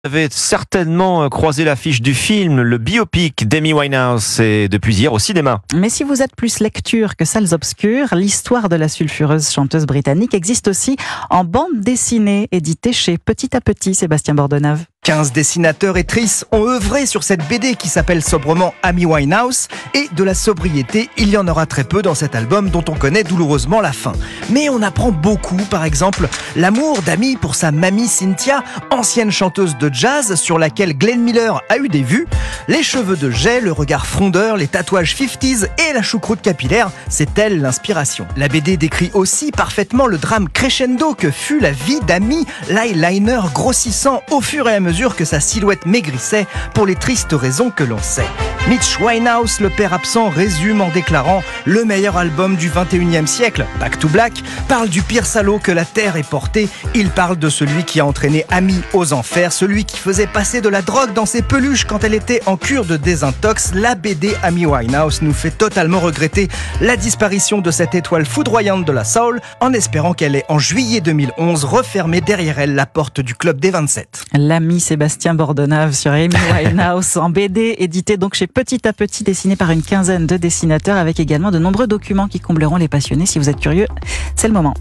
Vous avez certainement croisé l'affiche du film, le biopic d'Amy Winehouse, et depuis hier au cinéma. Mais si vous êtes plus lecture que salles obscures, l'histoire de la sulfureuse chanteuse britannique existe aussi en bande dessinée, éditée chez Petit à Petit, Sébastien Bordenave. 15 dessinateurs et tristes ont œuvré sur cette BD qui s'appelle sobrement Amy Winehouse, et de la sobriété, il y en aura très peu dans cet album dont on connaît douloureusement la fin. Mais on apprend beaucoup, par exemple, l'amour d'Amy pour sa mamie Cynthia, ancienne chanteuse de jazz sur laquelle Glenn Miller a eu des vues, les cheveux de jet, le regard frondeur, les tatouages 50s et la choucroute capillaire, c'est elle l'inspiration. La BD décrit aussi parfaitement le drame crescendo que fut la vie d'Amy, l'eyeliner grossissant au fur et à mesure que sa silhouette maigrissait pour les tristes raisons que l'on sait. Mitch Winehouse, le père absent, résume en déclarant « Le meilleur album du 21e siècle, Back to Black, parle du pire salaud que la terre ait porté. Il parle de celui qui a entraîné Amy aux enfers, celui qui faisait passer de la drogue dans ses peluches quand elle était en cure de désintox. La BD Amy Winehouse nous fait totalement regretter la disparition de cette étoile foudroyante de la soul, en espérant qu'elle ait en juillet 2011 refermé derrière elle la porte du club des 27. » L'ami Sébastien Bordenave sur Amy Winehouse en BD, édité donc chez Petit à Petit, dessiné par une quinzaine de dessinateurs, avec également de nombreux documents qui combleront les passionnés. Si vous êtes curieux, c'est le moment.